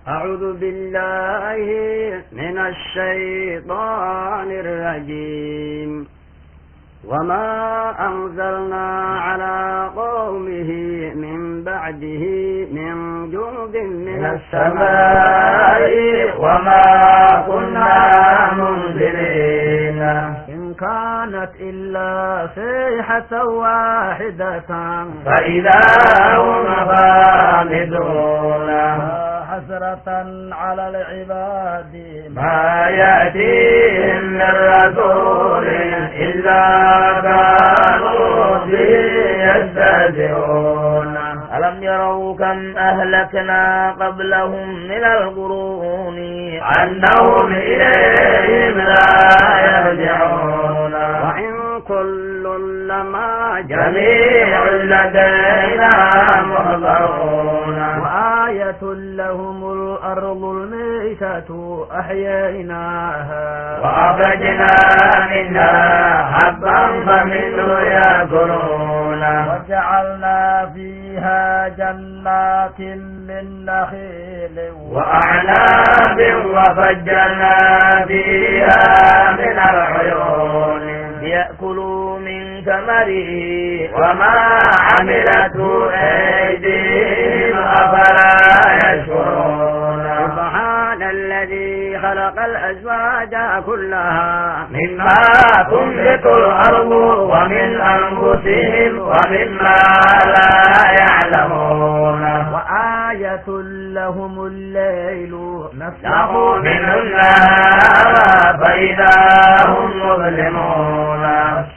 أعوذ بالله من الشيطان الرجيم. وما أنزلنا على قومه من بعده من جند من السماء وما كنا منزلين إن كانت إلا صيحة واحدة فإذا هم خالدون حسرة على العباد ما يأتيهم من رسول إلا كانوا به يستهزئون. ألم يروا كم أهلكنا قبلهم من القرون أنهم إليهم لا يرجعون. وإن كل لما جميع لدينا محضرون. وآية لهم الأرض الميتة أحييناها وأخرجنا منها حبا فمنه يأكلون. وجعلنا فيها جنات من نخيل وأعناب وفجرنا فيها من العيون ليأكلوا من ثمره وما عملته أيديهم أفلا يشكرون. سبحان الذي خلق الأزواج كلها مما تنبت الأرض ومن أنفسهم ومما لا يعلمون. وآية لهم الليل نسلخ منه النهار فإذا هم مظلمون.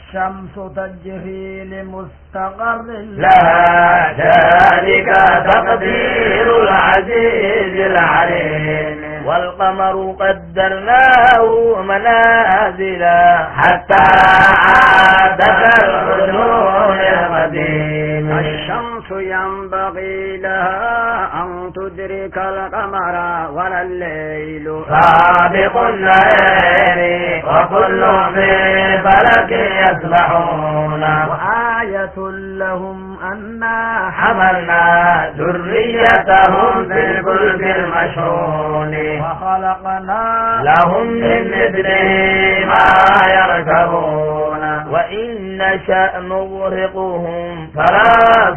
الشمس تجري لمستقر لها ذلك تقدير العزيز العليم. والقمر قدرناه منازل حتى عاد كالعرجون القديم. الشمس ينبغي لها أن تدرك القمر ولا الليل سابق النهار وكل في فلك يسبحون. وآية لهم أنا حملنا ذريتهم في الفلك المشحون وخلقنا لهم من مثله ما يركبون. وإن نشأ نغرقهم فلا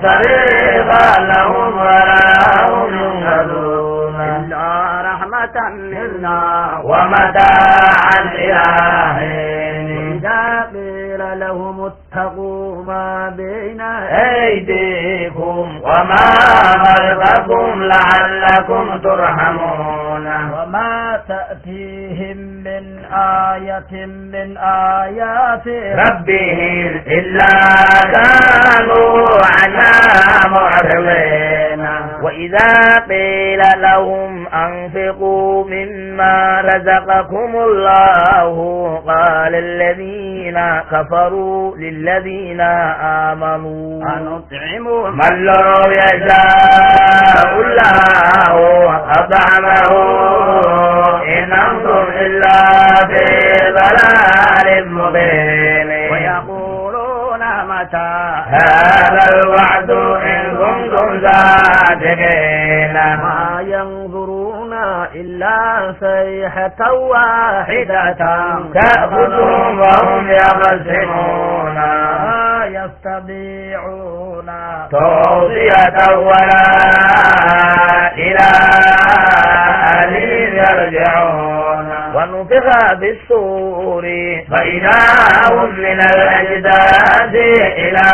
صريخ لهم ولا هم ينقذون إلا رحمة منا ومتاعا إلى حين. إذا قيل لهم اتقوا ما بين أيديكم وما خلفكم لعلكم ترحمون. وما تأتيهم من آية من آيات ربهم إلا كانوا عنها معرضين. وإذا قيل لهم أنفقوا مما رزقكم الله قال الذين كفروا للذين آمنوا أنطعم من لو يشاء الله أطعمه إن أنتم إلا في ضلال مبين. ويقولون متى هذا الوعد إن كنتم صادقين. ما ينظرون إلا صيحة واحدة تأخذهم وهم يخصمون. لا يستطيعون توصية ولا إلى أهلهم يرجعون. ونفخ بالصور فإذا هم من الأجداث إلى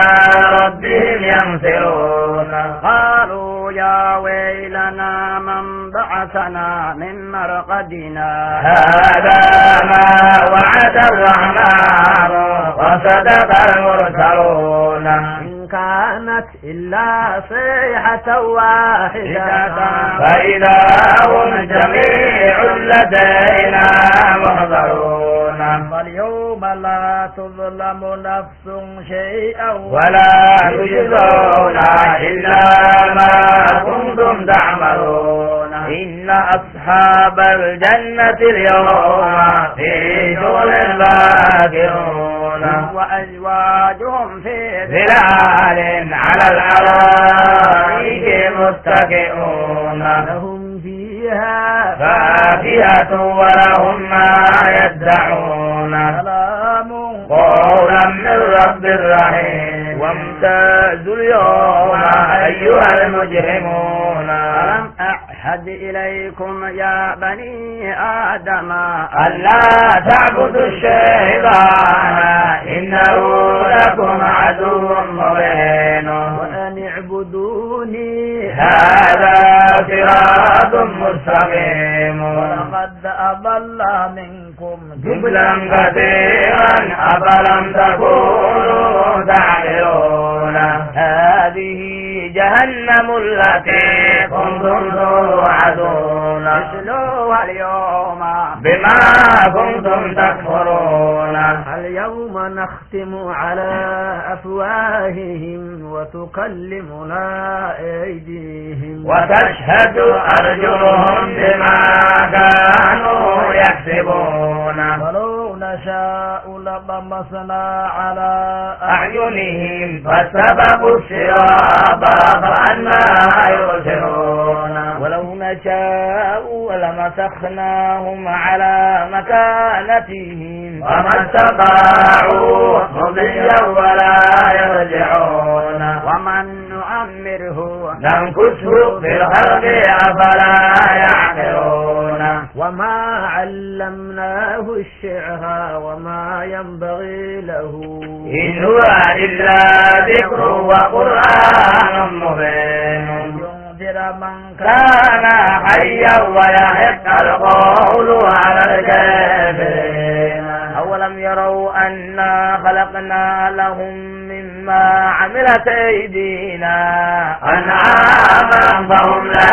ربهم ينسلون. قالوا يا ويلنا من بعثنا من مرقدنا هذا ما وعد الرحمن وصدق المرسلون. إن كانت إلا صيحة واحدة فإذا هم جميع لدينا محضرون. فاليوم لا تظلم نفس شيئا ولا تجزون إلا ما كنتم تعملون. إن أصحاب الجنة اليوم في شغل باكرون. وأزواجهم في ظلال على الأرائك متكئون. لهم فيها فيها فاكهة ولهم ما يدعون سلام قولا من رب رحيم وامتازوا اليوم أيها المجرمون ألم أعهد إليكم يا بني آدم ألا تعبدوا الشيطان إنه لكم عدو مبين وأن اعبدوني هذا صراط مستقيم ولقد أضل منكم جبلا كثيرا أفلم تكونوا تعقلون هذه جهنم التي كنتم توعدون اتلوها اليوم بما كنتم تكفرون اليوم نختم على أفواههم وتكلمنا أيديهم وتشهد أرجلهم بما كانوا يكسبون ولو نشاء لطمسنا على أعينهم فاستبقوا الصراط فأنى يبصرون ولو نشاء لمسخناهم على مكانتهم فما استطاعوا مضيا ولا يرجعون ومن نعمره ننكسه في الخلق أفلا يعقلون وما علمناه الشعر وما ينبغي له إن هو إلا ذكر وقرآن مبين ينذر من كان حيا ويحق القول على الكافرين أولم يروا أنا خلقنا لهم مما عملت أيدينا أنعاما فهم لا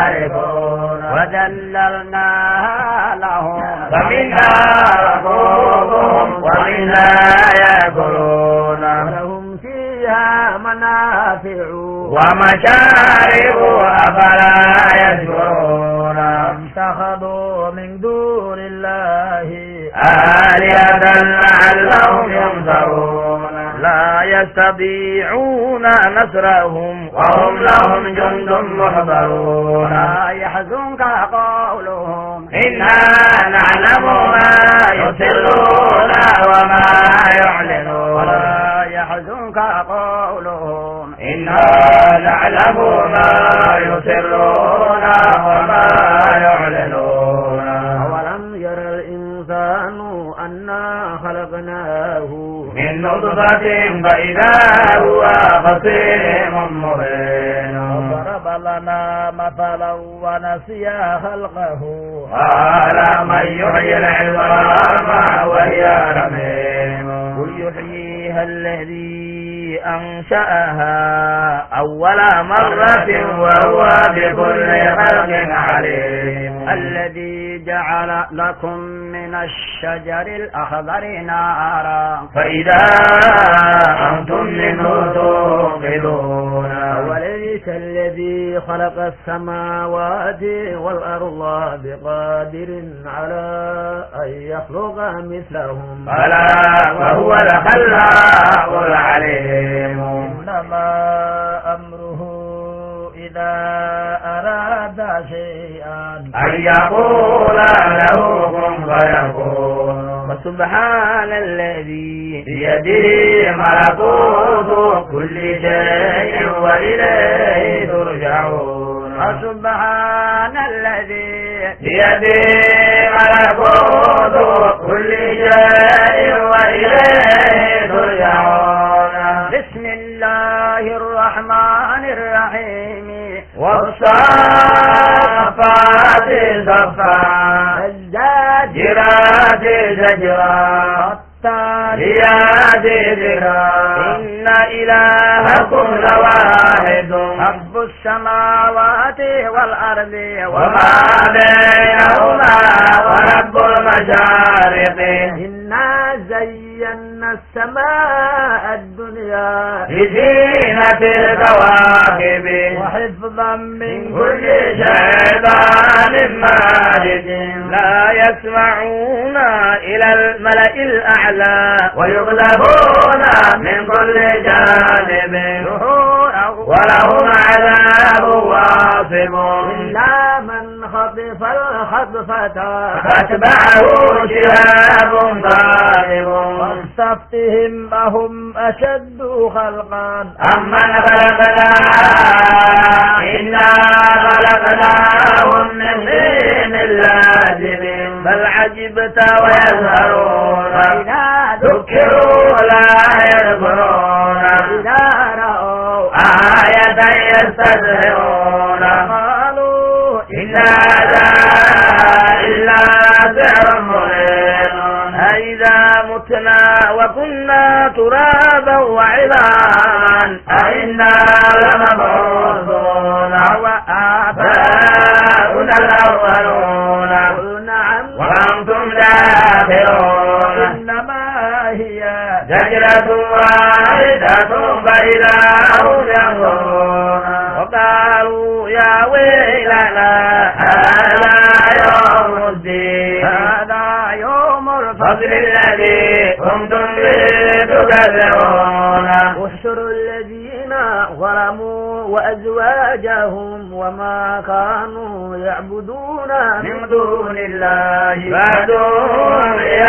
يعرفون وذللناها لهم فمنها ركوبهم ومنها يأكلون ولهم فيها منافع ومشارب أفلا يشكرون اتخذوا من دون الله آلهة لعلهم ينصرون لا يستطيعون نصرهم وهم لهم جند محضرون لا يحزنك قولهم إنا نعلم ما يسرون وما يعلنون ولا يحزنك قولهم إنا نعلم ما يسرون وما يعلنون أولم ير الإنسان أنا خلقناه من نطفة فإذا هو خصيم مبين وضرب لنا مثلا ونسي خلقه قال من يحيي العظام وهي رميم قل يحييها الذي أنشأها أول مرة وهو بكل خلق عليم الذي جعل لكم من الشجر الأخضر نارا فإذا أنتم منه توقدون وليس الذي خلق السماوات والأرض بقادر على أن يخلق مثلهم بلى وهو الخلاق العليم إنما أمره إذا أراد شيئا أن يقول له كن فيكون فسبحان الذي بيده ملكوت كل شيء وإليه ترجعون فسبحان الذي بيده ملكوت كل شيء وإليه ترجعون بسم الله الرحمن الرحيم والصافات صفا الزاجرات زجرا التاليات ذكرا إن إلهكم لواحد رب السماوات والأرض وما بينهما ورب المشارق إنا زينا السماء الدنيا بزينة الكواكب وحفظا من كل شيطان مارد لا يسمعون إلى الملأ الأعلى ويغلبون من كل جانب ولهم عذاب واصب إلا من خطف الخطفة فاتبعه شهاب ثاقب واستفتهم أهم أشد خلقا أمن خلقنا إنا خلقناهم من طين لازب بل عجبت ويسهرون إذا ذكروا لا يذكرون إذا رأوا آية يستسهرون قالوا إن هذا إلا سحر مبين أإذا متنا وكنا ترابا وعظاما أإنا لمبعوثون وآباؤنا الأولون قل نعم وأنتم داخلون إنما هي زجرة واحدة فإذا هم ينظرون وقالوا يا ويلنا هذا يوم الدين هذا يوم الفصل الذي كنتم به تكذبون احشروا الذين ظلموا وأزواجهم وما كانوا يعبدون من دون الله فادوهم إلى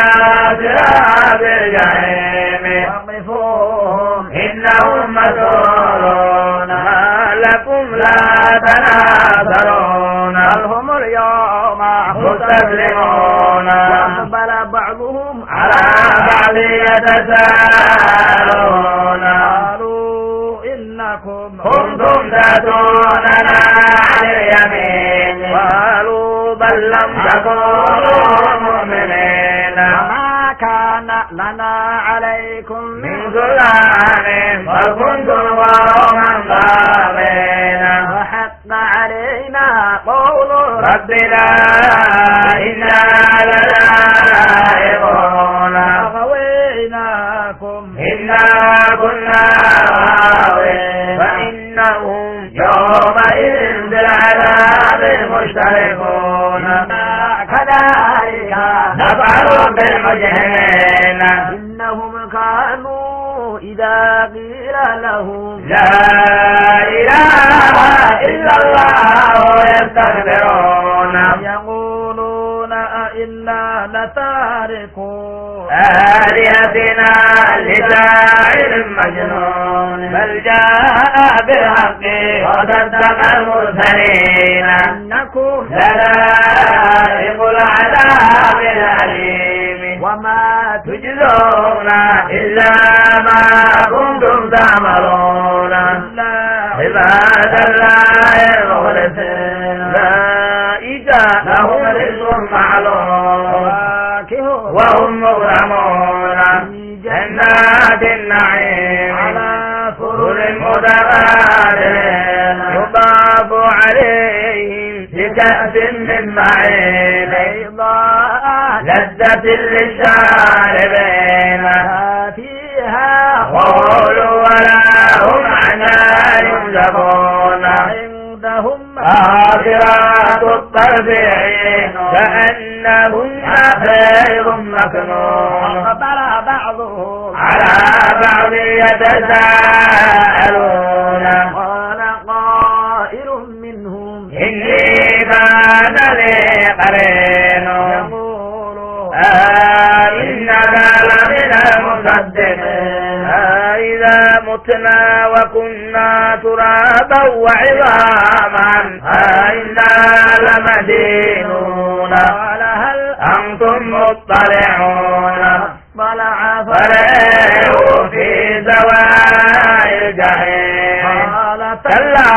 صراط الجحيم وقفوهم إنهم مسؤولون ما لكم لا تناصرون بل هم اليوم مستسلمون وأقبل بعضهم على بعض يتساءلون قالوا إنكم كنتم تأتوننا عن اليمين قالوا بل لم تكونوا مؤمنين وما كان لنا عليكم من سلطان بل كنتم قوما طاغين وحق علينا قول ربنا إنا لذائقون فغويناكم إنا كنا غاوين فإنهم يومئذ بالعذاب مشتركون كذلك نفعل بالمجرمين إنهم كانوا إذا قيل لهم لا إله إلا الله يستكبرون يقولون أئنا لتاركون آلهتنا لشاعر مجنون بل جاء بالحق وصدق المرسلين إنكم لذائق العذاب الأليم وما تجزون إلا ما كنتم تعملون عباد الله المخلصين أولئك لهم رزق معلوم وهم مغرمون جنات النعيم على سرر متقابلين يطاف عليهم بكأس من معين بيضاء لذة للشاربين فيها قول ولا هم عنها ينزفون عندهم آخرات الطرفين كأنهن بيض مكنون أقبل بعضهم على بعض يتساءلون قال قائل منهم إني كان لي قرين يقول إنك لمن المصدقين إذا متنا وكنا ترابا وعظاما إنا لمدينون قال هل أنتم مطلعون طلع فرأوا في سواء الجحيم قال كلا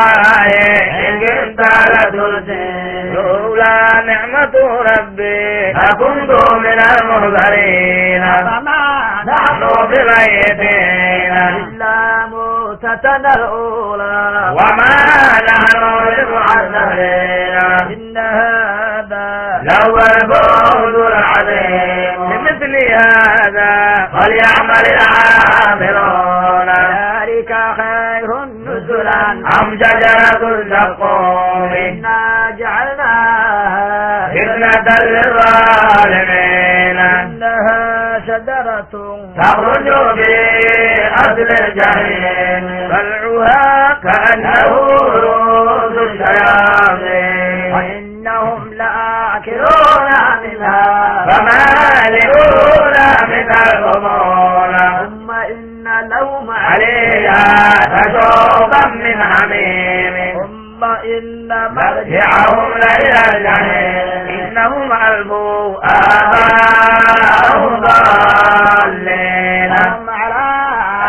إن كنت لترسل لولا نعمة ربي لكنت من المحضرين فما نحن بميتين إلا موتتنا الأولى وما نحن بمعذبين إن هذا لو الفوز العظيم لمثل هذا فليعمل العاملون ذلك خير نزلا أم شجرة الزقوم إنا جعلناها فتنة للظالمين إنها شجرة تخرج في أصل الجحيم طلعها كأنه رؤوس الشياطين وإنهم لآكلون منها فمالئون منها البطون ثم إن لهم عليها تشوبا من حميم ثم إن مرجعهم لإلى الجحيم إنهم ألفوا آباءهم ضالين هم على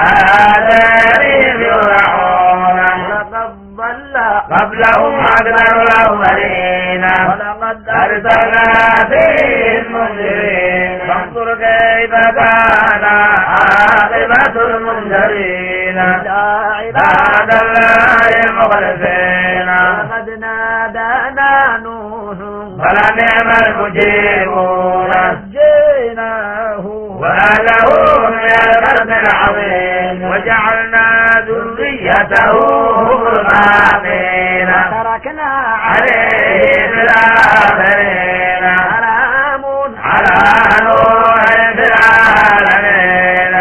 آثارهم يرعون لقد ضل قبلهم أكثر الأولين ولقد أرسلنا فيهم منذرين فانظر كيف كان عاقبة المنذرين عباد الله المخلصين لقد نادانا نوح فلنعم المجيبون نجيناه وأهله من الكرب العظيم وجعلنا ذريته هم الباقين تركنا عليه في الآخرين سلام على نوح في العالمين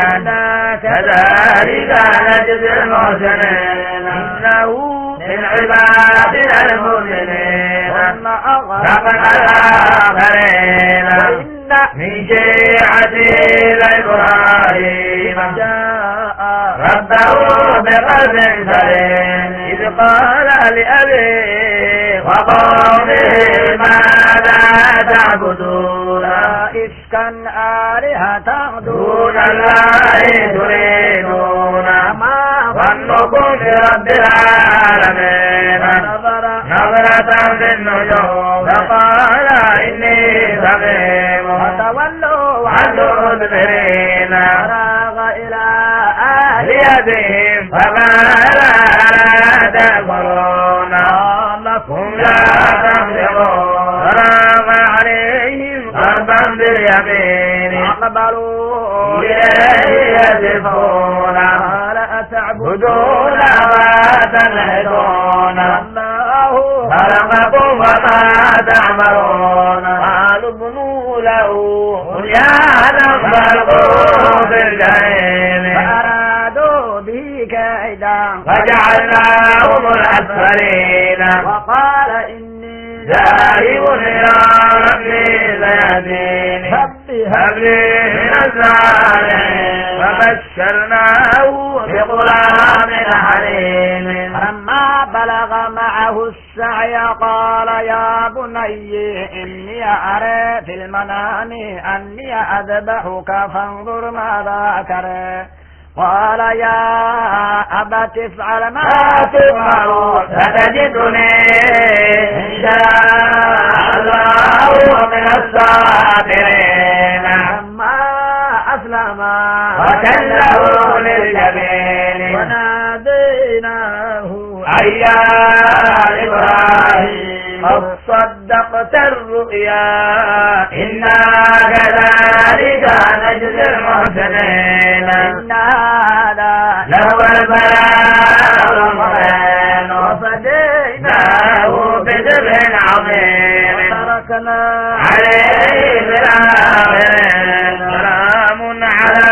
كذلك نجزي المحسنين إنه من عبادنا المؤمنين ثم ربنا الآخرين من شيعته إبراهيم جاء ربه بقلب سليم إذ قال لأبيه وقومه ماذا تعبدون إفكا آلهة دون الله تريدون ما ظنكم برب العالمين نظرة في النجوم فقال إني سقيم وتولوا عنه مدبرين فراغ إلى ليدهم فقال لا تكفرون لكم لا تمسكون فراغ عليهم ضربا باليمين أقبلوا إليه يزفون قال أتعبدون بدون ما تنحتون الله خلقكم وما تعملون قالوا ابنوا له بنيانا فالقوه في الجحيم فأرادوا به كيدا فجعلناهم الأسفلين وقال إني ذاهب إلى ربي سيهدين هب لي من الصالحين فبشرناه بغلام حليم فلما بلغ معه السعي قال يا بني إني أرى في المنام أني أذبحك فانظر ماذا ترى قال يا أبت افعل ما تؤمر ستجدني إن شاء الله من الصابرين فلما أسلم وتله للجبين وناديناه يا إبراهيم قد صدقت الرؤيا إنا كذلك نجزي المحسنين إن هذا له البلاء المبين وفديناه بذبح عظيم وتركنا عليه في الآخرين سلام على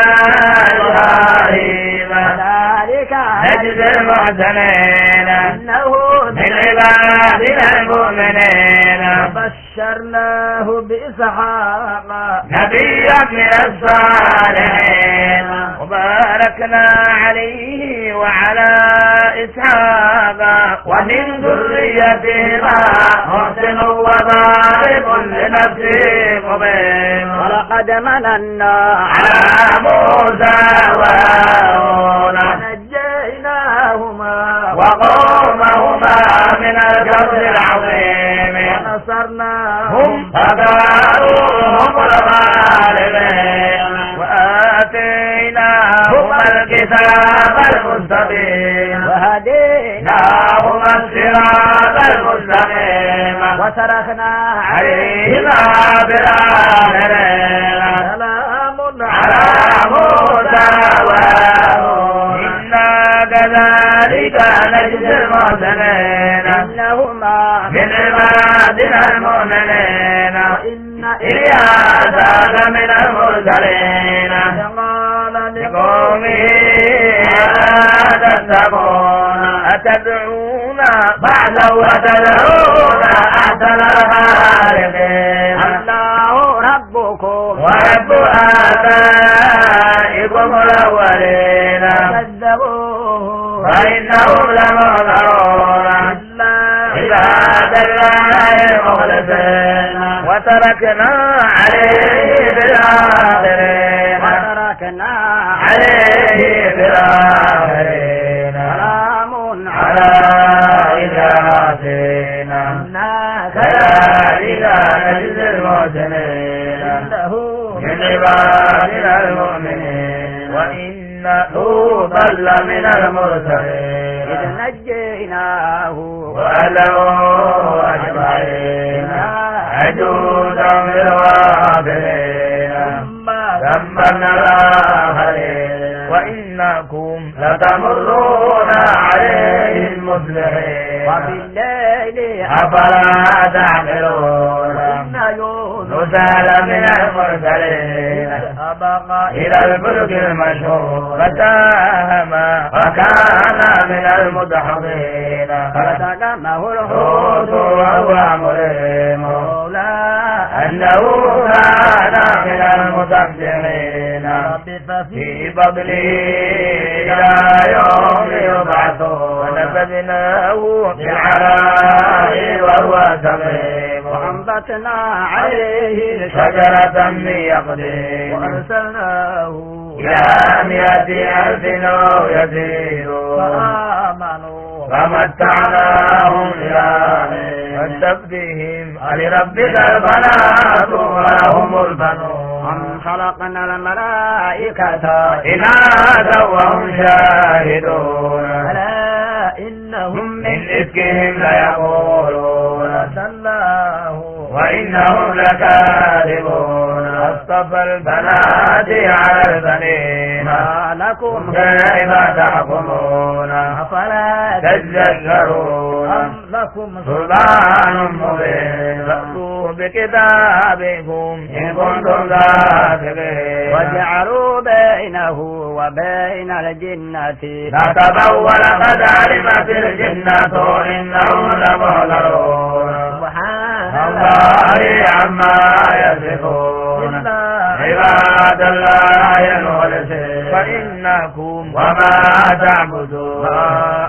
إبراهيم ذلك نجزي المحسنين إنه من عبادنا المؤمنين وبشرناه بإسحاق نبيا من الصالحين وباركنا عليه وعلى إسحاق ومن ذريتهما محسن وظالم لنفسه مبين ولقد مننا على موسى وهارون ونجيناهما وقومهما من الكرب العظيم ونصرناهم فكانوا هم الغالبين وآتيناهما الكتاب المستقيم وهديناهما الصراط المستقيم وتركنا عليهما بالآخرين سلام على موسى وهارون إنا كذلك نجزي المحسنين إنهما من عبادنا المؤمنين إن إلياس لمن المرسلين قال لقومه تتقون أتدعون بعدا وتدعون أحسن الخالقين الله ربكم ورب آبائكم الأولين كذبوه فإنهم لمحضرون عباد الله المخلصين وتركنا عليه في الآخرين سلام على إبراهيم كذلك نجزي المحسنين من عبادنا المؤمنين وإنه ضل من المرسلين إذ نجيناه وأهله أجمعين عجوزا بالغافلين دمرنا الآخرين وإنكم لتمرون عليهم مصبحين وبالليل أفلا تعقلون إن يونس نزل من المرسلين أبقى إلى الفلك المشهور فساهم وكان من المدحضين فتكمه الحوت الحوت وهو مليم لولا أنه كان من المسبحين لبث في بطنه إلى يوم يبعثون ونبذناه بالعراء وهو سقيم وأنبتنا عليه شجرة من يقطين وأرسلناه إلى 100,000 أو يزيدون فآمنوا فمتعناهم إلى حين واستفتهم ألربك البنات ولهم البنون أم خلقنا الملائكة إناثا وهم شاهدون ألا إنهم من إفكهم ليقولون سلاه وإنهم لكاذبون أصطفى البنات على البنين ما لكم كيف تحكمون أفلا تذكرون أم لكم سلطان مبين فأتوا بكتابكم إن كنتم صادقين وجعلوا بينه وبين الجنة فتبول قد علمت الجنة إنهم لمحضرون سبحان الله عما يصفون عباد الله المخلصين فإنكم وما تعبدون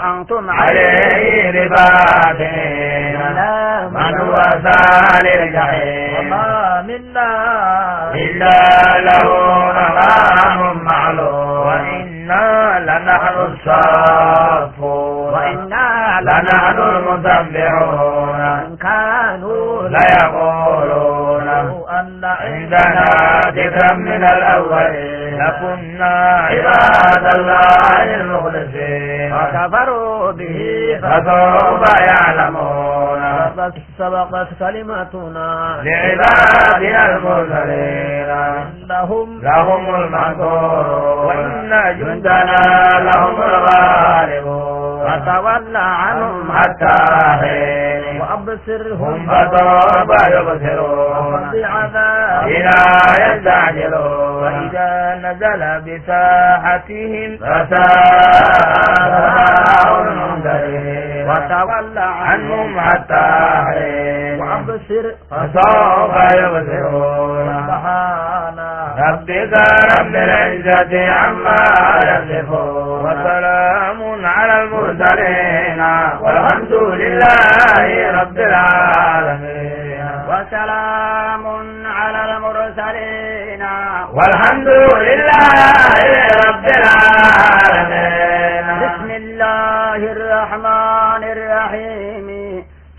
أنتم عليه بباطنين من هو سال الجحيم وما منا إلا له مقام معلوم وإنا لنحن الصافون وإنا لنحن المسبحون إن كانوا ليقولون أن عندنا ذكرا من الأولين لكنا عباد الله المخلصين وكفروا به فسوف يعلمون فقد سبقت كلمتنا لعبادنا المرسلين لهم المنصور وإن جندنا لهم الغالبون فتول عنهم حتى حين وأبصرهم فسوف يبصرون بعذاب إلى يستعجلون وإذا نزل بساحتهم فساء المنذرين وتول عنهم حتى حين وأبصر فسوف يبصرون سبحان ربك رب العزة عما يصفون وسلام على المرسلين والحمد لله رب العالمين وسلام على المرسلين والحمد لله رب العالمين بسم الله الرحمن الرحيم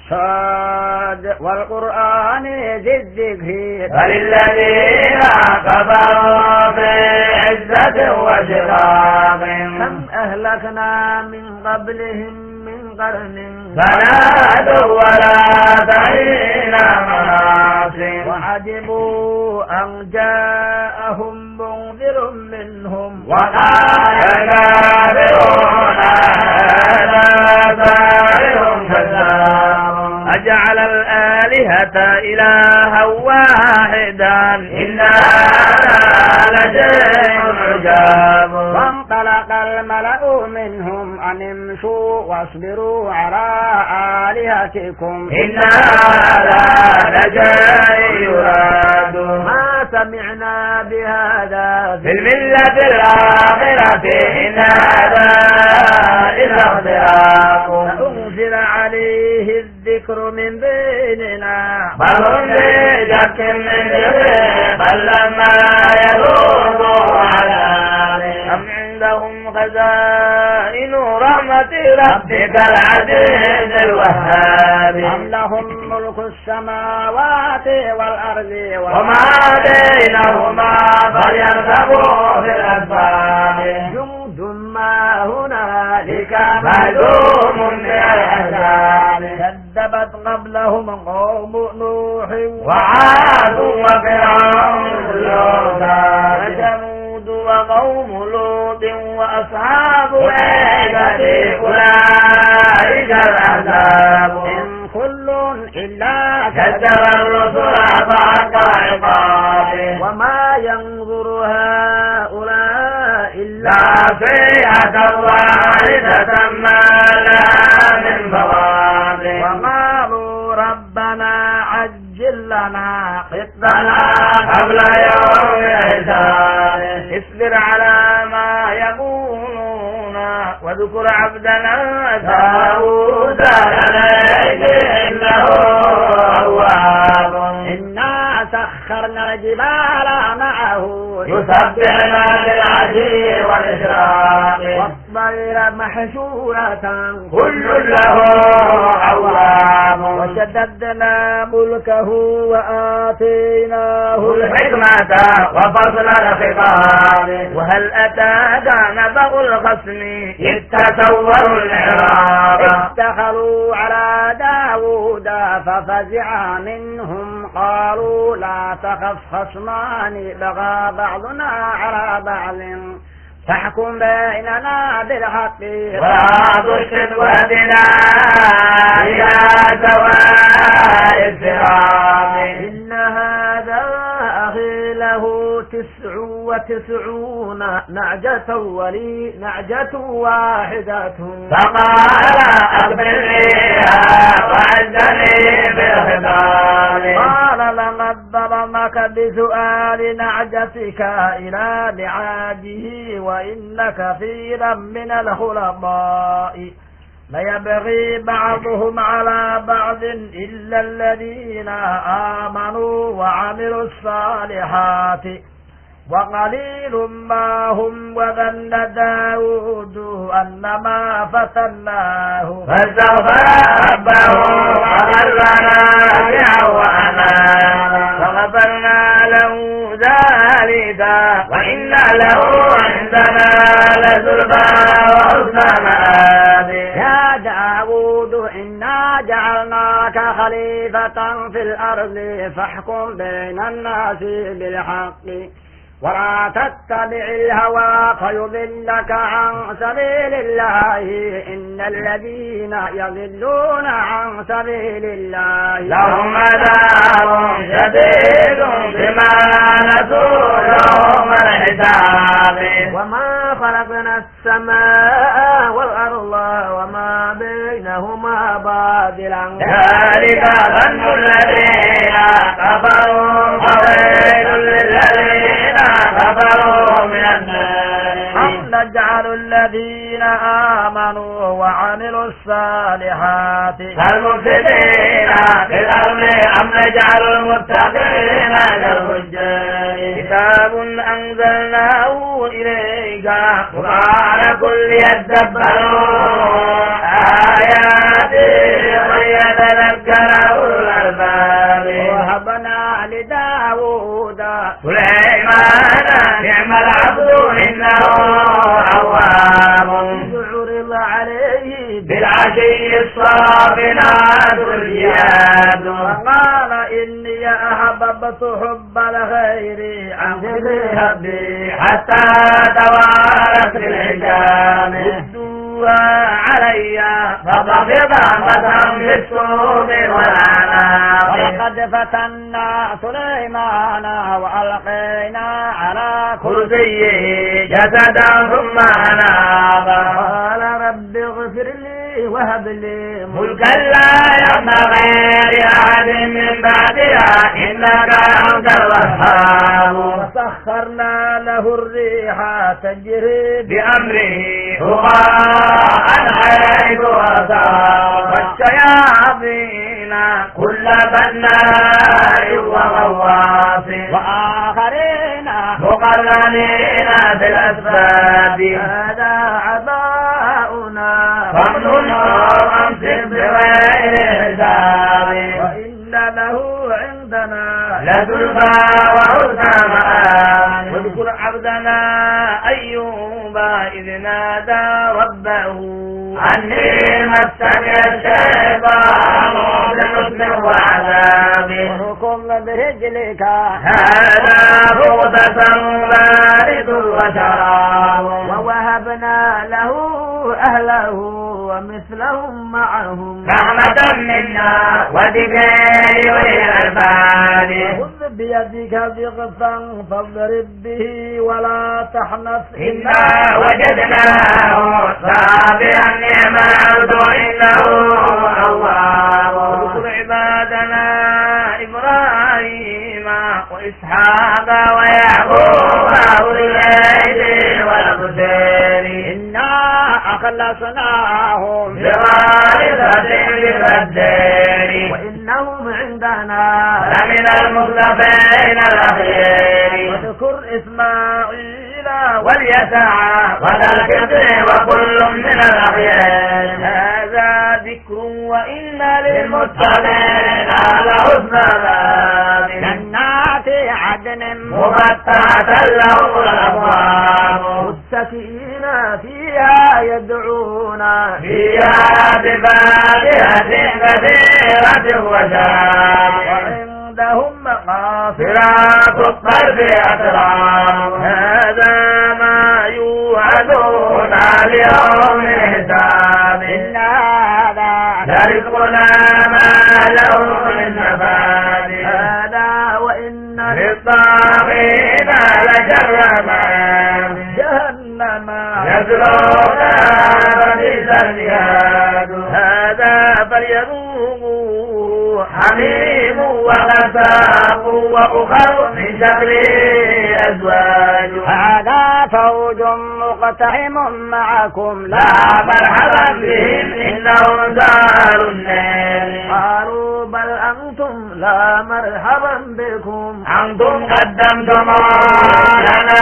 صاد والقرآن ذي الذكر بل الذين كفروا بعزة وشقاق كم أهلكنا من قبلهم من قرن فنادوا ولا تعين مناص وعجبوا أن جاءهم منذر منهم وقال الكافرون هذا ساحر كذاب أجعل الآلهة إلها واحدا إن هذا لشيء عجاب وانطلق الملأ منهم أن امشوا واصبروا على آلهتكم إن هذا لشيء يراد ما سمعنا بهذا في الملة الآخرة إن هذا إلا اختلاق أنزل عليه الذكر من بيننا بل هم في شك من ذكره بل لما يذوقوا عذابه أم عندهم خزائن رحمة ربك العزيز الوهاب أم لهم ملك السماوات والأرض وما بينهما فليركبوا في الأسباب جند ما هنالك مهزوم من الأحزاب كذبت قبلهم قوم نوح وعاد وفرعون وثمود وقوم لوط وأصحاب أولئك أولئك الأحزاب إن كل إلا كذب الرسل فحق عقابه وما ينظر هؤلاء إلا لا صيحة واحدة ما لها من فواضح وقالوا ربنا عجل لنا قطنا قبل يوم حسابه اصبر على ما يقولون واذكر عبدنا داود عليك إنه أواب إنا سخرنا الجبال معه يسبحنا بالعشي والإشراق والطير محشورة كل له أواب وشددنا ملكه وآتيناه الحكمة وفصل الخطاب وهل أتاك نبأ الخصم إذ تسوروا المحراب اتخذوا على داود ففزع منهم قالوا لا تخف خصمان بغى بعضنا على بعض فاحكم بيننا بالحق ولا تشرك وهدنا إلى سواء الصراط إن هذا أخي له 99 نعجة ولي نعجة واحدة فقال أخبرني وعزني بالخطاب قال لقد ظلمك بسؤال نعجتك إلى نعاجه وإن كثيرا من الخلطاء ليبغي بعضهم على بعض إلا الذين آمنوا وعملوا الصالحات وقليل ما هم وظن داود أنما فتناه فاستغفر ربه وخر راكعا وأناب فغفرنا له ذلك وإن له عندنا لزلفى وحسن مآب يا داود إنا جعلناك خليفة في الأرض فاحكم بين الناس بالحق ولا تتبع الهوى فيضلك عن سبيل الله إن الذين يضلون عن سبيل الله لهم عذاب شديد بما نسوا يوم الحساب وما خلقنا السماء والأرض وما بينهما باطلا ذلك ظن الذين كفروا فويل للذين كفروا من النار أم نجعل الذين آمنوا وعملوا الصالحات كالمفسدين في الأرض أم نجعل المتقين كالفجار كتاب أنزلناه إليك مبارك ليدبروا آياته ويتذكر أولو الألباب وهبنا لداود سليمان نعم العبد إنه أواب عرض عليه بالعشي الصافنات الجياد وقال إني أحببت حب الخير عن ذكر ربي حتى توارت الحجاب علي فطفق فتى في السوق والأعناق ولقد فتنا سليمان وألقينا على كرسيه جسدا ثم أناب قال رب اغفر لي وهب لي ملكا لا ينبغي لأحد من بعدها إنك أنت الوهاب وسخرنا له الريح تجري بأمره رخاء حيث أصاب والشياطين كل بناء وغواص وآخرين مقرنين في الأسباب هذا عطاؤنا فمن أمسك بغير حساب وإن له عندنا لزلفى وحسن مآب واذكر عبدنا أيوب إذ نادى ربه أني مسني الشيطان بحسن وعذاب وحكم برجلك هذا بغدة بارد وشراب ووهبنا له أهله ومثلهم معهم رحمة منا وذكر للألباب خذ بيدك ضغطا فاضرب به ولا تحنث إنا وجدناه صابرا نعم العبد إنه أواب واذكر عبادنا إبراهيم وإسحاق ويعقوب أولي الأيدي والأبصار إنا أخلصناهم بغارثة بالدين وإنهم عندنا لمن المصطفين الأخيار واذكر إسماعيل واليسع وذا الكبر وكل من الأخيار هذا ذكر وإن للمتقين على حسن باب جنات عدن مفتحة لهم الأبواب متكئين فيها يدعون فيها بفاكهة كثيرة وشراب وعندهم مقاصد صراط الطرف أتراب هذا ما يوعدون اليوم حساب إن هذا لرزقنا ما له من نفاد هذا وإن للطاغين لشر مآب جهنم يصلونها فبئس المهاد هذا فليذوقوا حميم وغساق وأخر من شكله أزواج هذا فوج مقتحم معكم لا مرحبا بهم إنهم دار النار قالوا بل أنتم لا مرحبا بكم أنتم قدمتم لنا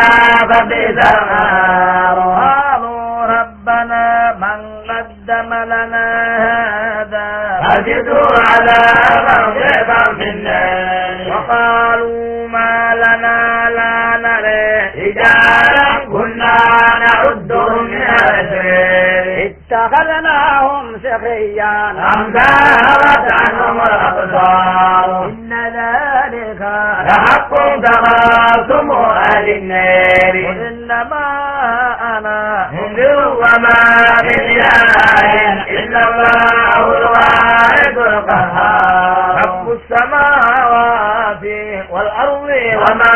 فبئس النار قالوا ربنا من قدم لنا هذا فزدوا عذابا ضعفا في النار وقالوا ما لنا لا نرى رجالا كنا نعدهم من الأشرار اتخذناهم سخريا أم ذهبت عنهم الأبصار إن ذلك لحق تخاصم أهل النار وإنما أنا منذر وما من إله إلا الله الواحد القهار رب السماوات والأرض وما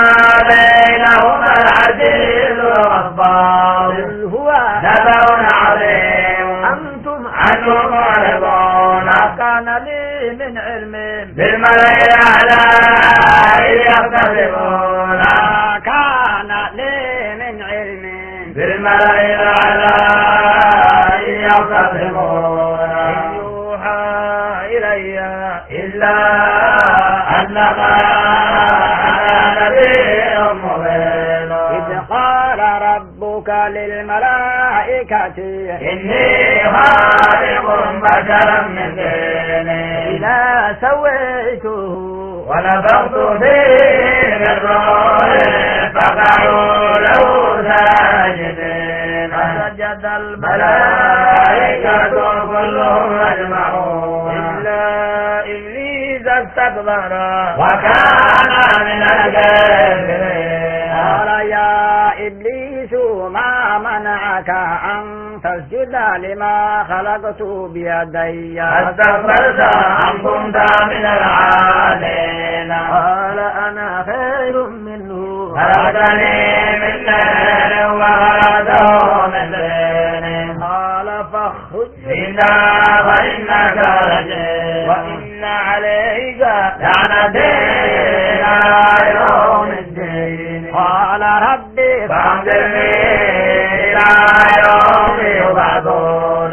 بينهما العزيز الغفار قل هو نبأ عظيم أنتم عنه معرضون ما كان لي من علم بالملأ الأعلى إذ يختصمون ما كان لي من علم بالملأ الأعلى إذ يختصمون إن يوحى إلي إلا أنما أنا نبي مبين إذ قال ربك للملائكة إني خالق بشرا من ديني إذا سويته ونفخت فيه من روحي فقعوا له ساجدين فسجد ملائكة كلهم أجمعون إلا إبليس استكبر وكان من الكافرين قال يا إبليس ما منعك أن تسجد لما خلقت بيدي استكبرت أم كنت من العالين قال أنا خير منه خلقتني من نار وخلقته من طين قال فاخرج منها فإنك رجيم وإن عليك لعنتي إلى يوم الدين قال ربي فانظرني إلى يوم يبعثون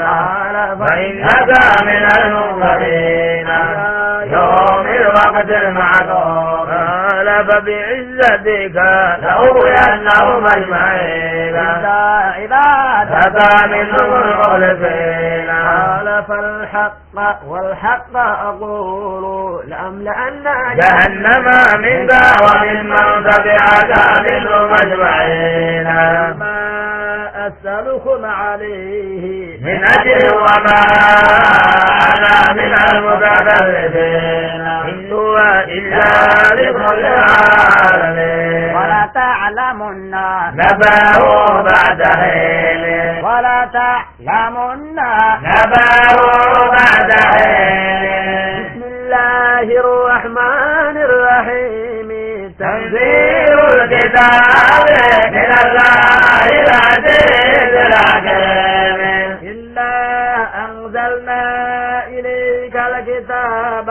فإنك من المنظرين يوم الوقت المعلوم قال فبعزتك لأغوينهم أجمعين إلا عبادك منهم المخلصين قال فالحق والحق أقول لأملأن جهنم منك وممن تبعك منهم أجمعين ما أسألكم عليه من أجل وما أنا من المتكلفين إن هو إلا ذكر للعالمين ولتعلمن نباه بعد حين ولتعلمن نباه بعد حين بسم الله الرحمن الرحيم تنزيل الكتاب من الله العزيز الحكيم إنا أنزلنا إليك الكتاب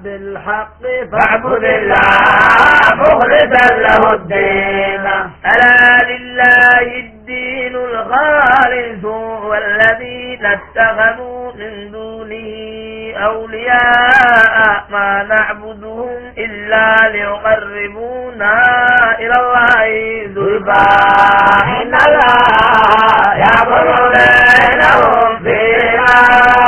بالحق فاعبد الله مخلصا له الدين ألا لله الدين الخالص والذين اتخذوا من دونه أولياء ما نعبدهم إلا ليقربونا إلى الله زلفى إن الله يأمر بينهم فيما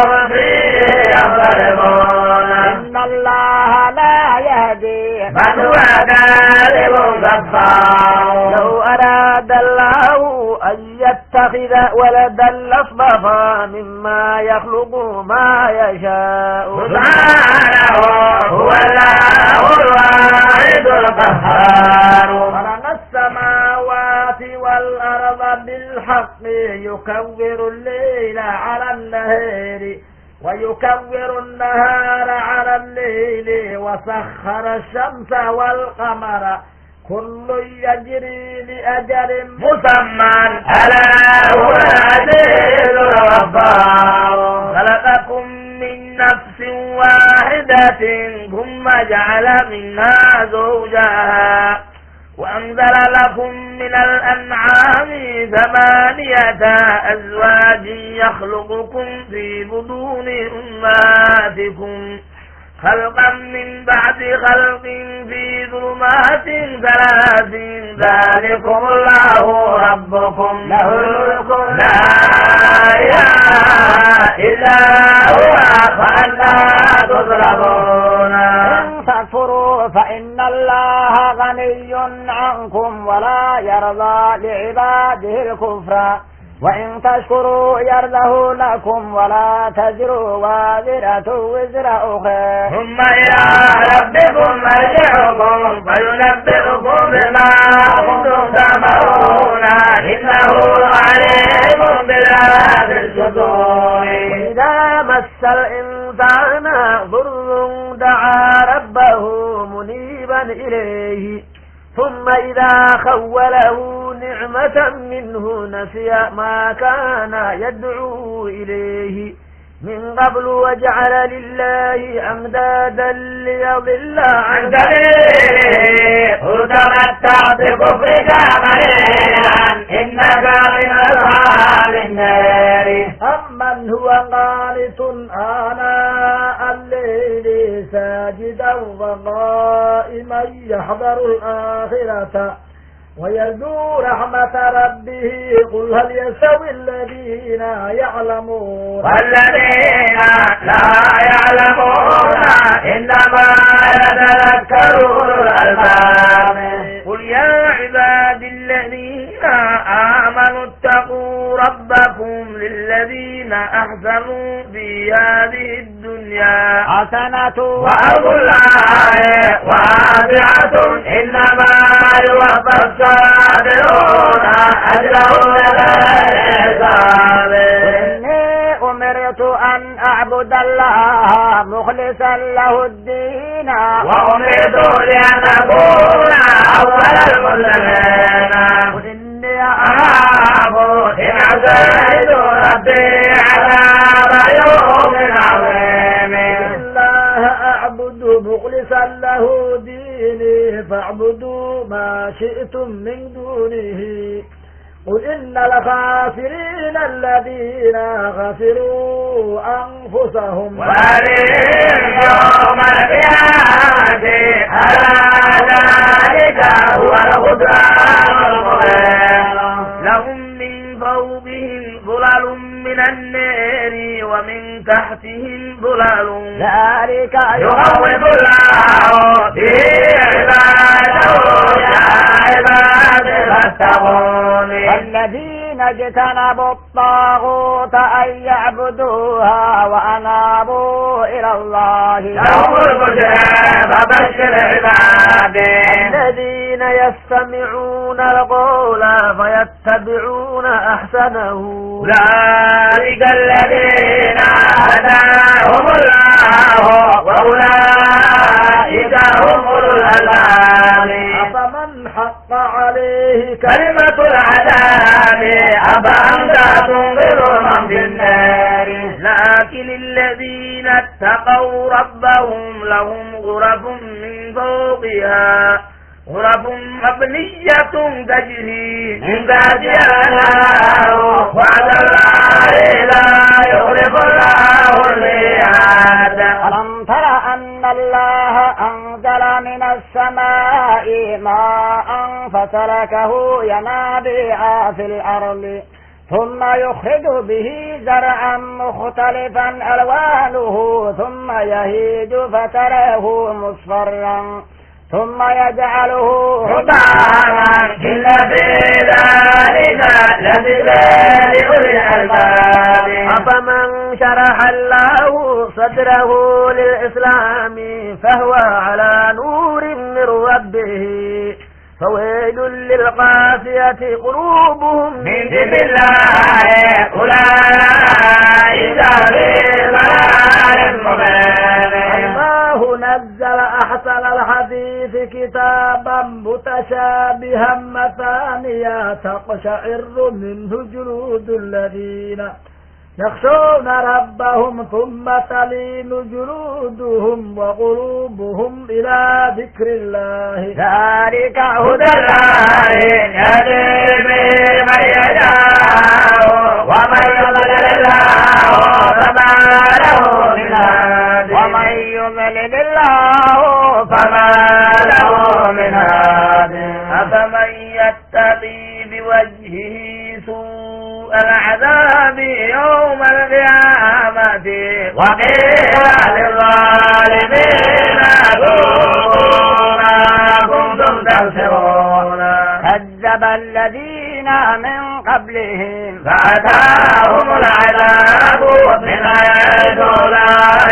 هم فيه يختلفون إن الله لا يهدي من هو كاذب كفار لو أراد الله أن يتخذ ولدا لاصطفى مما يخلق ما يشاء سبحانه هو الله الواحد القهار خلق السماوات والأرض بالحق يكور الليل على النهار ويكور النهار على الليل وسخر الشمس والقمر كل يجري لأجل مسمى ألا هو العزيز الغفار خلقكم من نفس واحدة ثم جعل منها زوجها وأنزل لكم من الأنعام 8 أزواج يخلقكم في بطون أمهاتكم خلقا من بعد خلق في ظلمات 3 ذلكم الله ربكم له الملك لا إله إلا هو فأنا تضربون إن تكفروا فإن الله غني عنكم ولا يرضى لعباده الكفر وإن تشكروا يرضه لكم ولا تزروا وازرة وزر أخرى ثم إلى ربكم مرجعكم فينبئكم بما كنتم تعملون إنه عليم بذات الصدور وإذا مس الإنسان ضر دعا ربه منيبا إليه ثم إذا خوله نعمة منه نسي ما كان يدعو إليه من قبل وجعل لله أندادا ليضل عن سبيله قل تمتع بكفرك قليلا إنك من أصحاب النار أمن هو قانت آناء الليل ساجدا وقائما يحذر الآخرة ويرجو رحمة ربه قل هل يستوي الذين يعلمون والذين لا يعلمون إنما يتذكر أولو الألباب قل يا عبادي الذين آمنوا اتقوا ربكم للذين أحسنوا في هذه الدنيا حسنة وأرض الله واسعة إنما يوفى الصابرون يقدرون أجرهم بغير حساب إني أمرت أن أعبد الله مخلصا له الدين وأمرت لأن أكون أول المسلمين إني أخاف إن عصيت ربي عذاب يوم عظيم الله أعبد مخلصا له ديني فاعبدوا ما شئتم من دونه قل إن الخاسرين الذين خسروا أنفسهم وأريهم يوم القيامة ألا ذلك هو الخسران المبين لهم من فوقهم ظلل من النار ومن تحتهم ظلل ذلك يخوف الله به عباده يا عباد فاتقون والذين اجتنبوا الطاغوت أن يعبدوها وأنابوا إلى الله لهم البشرى فبشر عباده الذين يستمعون القول فيتبعون أحسنه أولئك الذين هداهم الله وأولئك هم أولو الألباب أفمن حق عليه كلمة العذاب أفأنت تنظر من في النار لكن الذين اتقوا ربهم لهم غرف من فوقها غرف مبنية تجري من تحتها الأنهار وعد الله لا يخلف الله الميعاد ألم تر أن الله أنزل من السماء ماء فسلكه ينابيع في الأرض ثم يخرج به زرعا مختلفا ألوانه ثم يهيج فتراه مصفرا ثم يجعله حطاما إن في ذلك لذكرى لأولي الألباب أفمن شرح الله صدره للإسلام فهو على نور من ربه فويل للقاسية قلوبهم من ذكر الله أولئك في ضلال مبين الله نزل أحسن الحديث كتابا متشابها مثانيا تقشعر منه جلود الذين يخشون ربهم ثم تلين جلودهم وقلوبهم إلى ذكر الله ذلك هدى الله يهدي به من يشاء ومن يضلل الله فما له من هاد ومن يضلل الله فما له من هاد أفمن يتقي بوجهه سوء العذاب يوم القيامة وقيل للظالمين ذوقوا ما كنتم تكسبون كذب الذين من قبلهم فأتاهم العذاب من حيث لا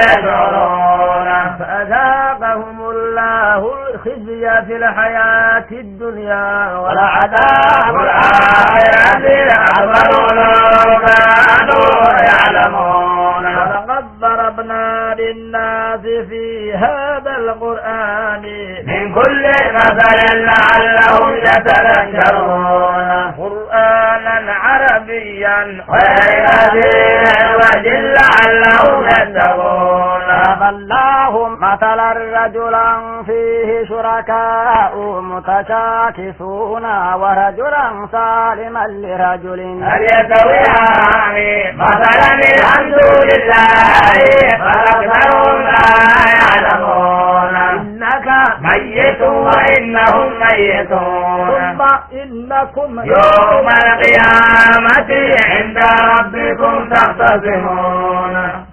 يشعرون فأذاقهم الله الخزي في الحياة الدنيا ولعذاب الآخرة أكبر لو كانوا يعلمون ولقد ضربنا للناس في هذا القرآن من كل مثل لعلهم يتذكرون قرآنا عربيا غير ذي عوج لعلهم يتقون فاللهم مثلا رجلا فيه شركاء متشاكسون ورجلا سالما لرجل هل يستويان مثلا الحمد لله فأكثرهم لا يعلمون إنك ميت وإنهم ميتون ثم إنكم يوم القيامة عند ربكم تختصمون